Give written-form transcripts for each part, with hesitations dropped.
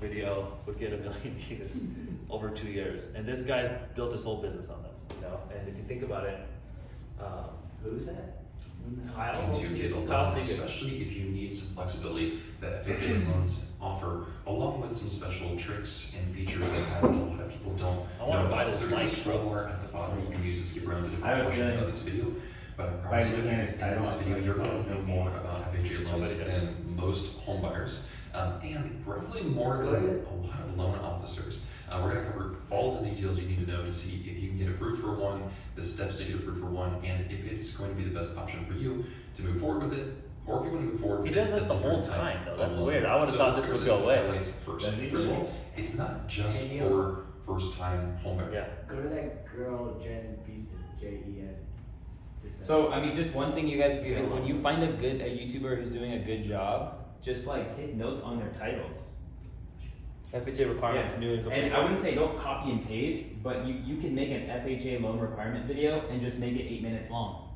video would get 1 million views over 2 years. And this guy's built his whole business on this, you know? And if you think about it, who's that? To get a loan, especially if you need some flexibility that FHA loans offer, along with some special tricks and features that has that a lot of people don't know about. So there's a scroll bar at the bottom you can use to skip around to different portions of this video. But I promise you, at the end of this video, you're going to know more about FHA loans than most home buyers, and probably more than a lot of loan officers. We're going to cover all the details you need to know to see if you can get approved for one, the steps to get approved for one, and if it's going to be the best option for you to move forward with it, or if you want to move forward with it. He does this the whole time, though. That's weird. I would have thought this would go away. First of all, it's not just for first-time home buyers. Yeah. Go to that girl, Jen Beeson, Jen. So, I mean, just one thing you guys do, when you find a YouTuber who's doing a good job, just like take notes on their titles. FHA requirements, new info. And I wouldn't say don't copy and paste, but you can make an FHA loan requirement video and just make it 8 minutes long.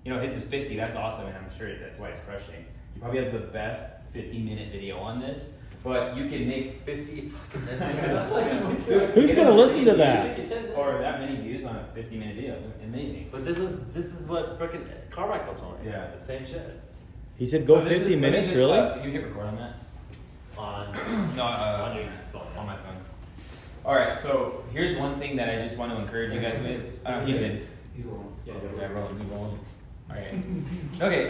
You know, his is 50, that's awesome, and I'm sure that's why it's crushing. He probably has the best 50-minute video on this, but you can make 50 fucking minutes. Who's gonna listen to that? Or that many views on a 50-minute video, it's amazing. But this is what freaking Carmichael told me. Yeah. The same shit. He said go 50 minutes, really? You hit record on that? On my phone. All right, so here's one thing that I just want to encourage you guys with. He did. He's rolling. Yeah, rolling. All right. Okay.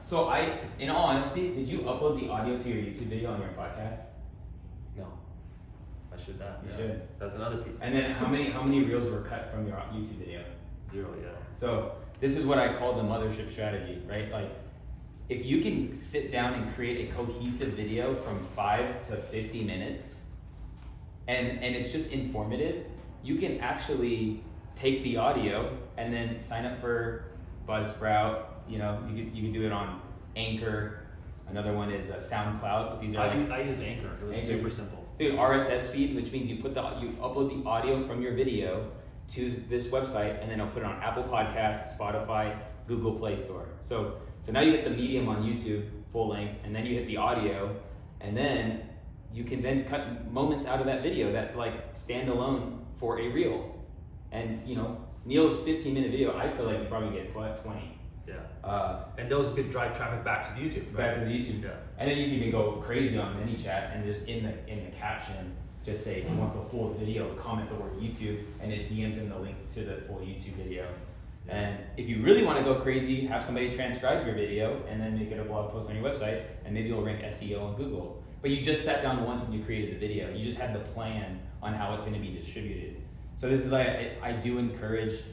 So in all honesty, did you upload the audio to your YouTube video on your podcast? No, I should not. You should. That's another piece. And then how many reels were cut from your YouTube video? 0, yeah. So this is what I call the mothership strategy, right? Like, if you can sit down and create a cohesive video from 5 to 50 minutes, and it's just informative, you can actually take the audio and then sign up for Buzzsprout. You know, you could do it on Anchor. Another one is SoundCloud. But these are I used Anchor. It was super simple. Dude, RSS feed, which means you upload the audio from your video to this website, and then I'll put it on Apple Podcasts, Spotify, Google Play Store. So now you hit the medium on YouTube, full length, and then you hit the audio, and then you can then cut moments out of that video that like stand alone for a reel. And you know, Neil's 15-minute video, I feel like you probably get 20. Yeah. And those could drive traffic back to the YouTube. Right? Back to the YouTube. Yeah. And then you can even go crazy on ManyChat and just in the caption, just say if you want the full video, comment the word YouTube, and it DMs in the link to the full YouTube video. And if you really want to go crazy, have somebody transcribe your video and then make it a blog post on your website, and maybe it'll rank SEO on Google. But you just sat down once and you created the video. You just had the plan on how it's going to be distributed. So this is I do encourage,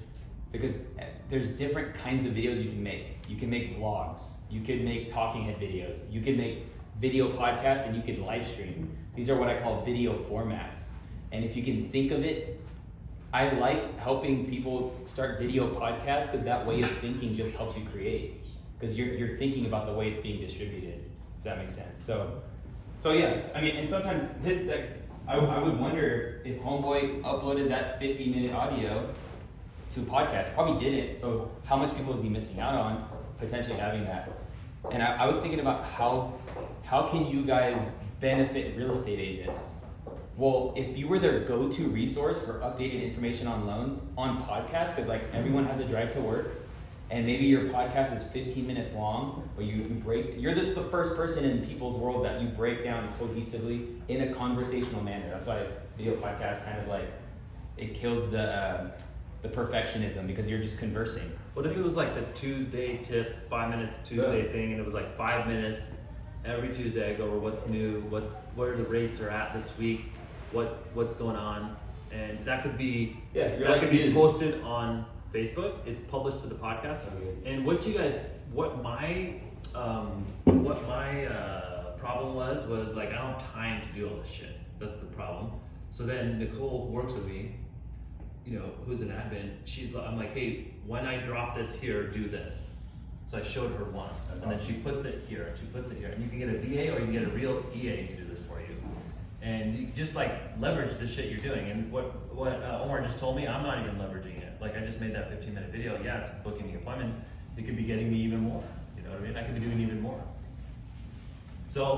because there's different kinds of videos you can make. You can make vlogs. You could make talking head videos. You could make video podcasts, and you could live stream. These are what I call video formats. And if you can think of it, I like helping people start video podcasts because that way of thinking just helps you create. Because you're thinking about the way it's being distributed. If that makes sense. So yeah, I mean, and sometimes I would wonder if Homeboy uploaded that 50-minute audio to a podcast. Probably didn't. So how much people is he missing out on potentially having that? And I was thinking about how can you guys benefit real estate agents? Well, if you were their go-to resource for updated information on loans on podcasts, because like everyone has a drive to work, and maybe your podcast is 15 minutes long, but you're just the first person in people's world that you break down cohesively in a conversational manner. That's why video podcasts kind of like, it kills the perfectionism because you're just conversing. What if it was like the Tuesday tips, 5 minutes Tuesday thing, and it was like 5 minutes every Tuesday? I go over what's new, where the rates are at this week, what's going on, and that could be be posted on Facebook. It's published to the podcast. And what my problem was like I don't have time to do all this shit. That's the problem. So then Nicole who works with me, you know, who's an admin, I'm like, hey, when I drop this here, do this. So I showed her once, and then she puts it here, and she puts it here, and you can get a VA or you can get a real EA to do this for you. And you just like leverage the shit you're doing. And what Omar just told me, I'm not even leveraging it. Like I just made that 15-minute video. Yeah, it's booking me appointments. It could be getting me even more. You know what I mean? I could be doing even more. So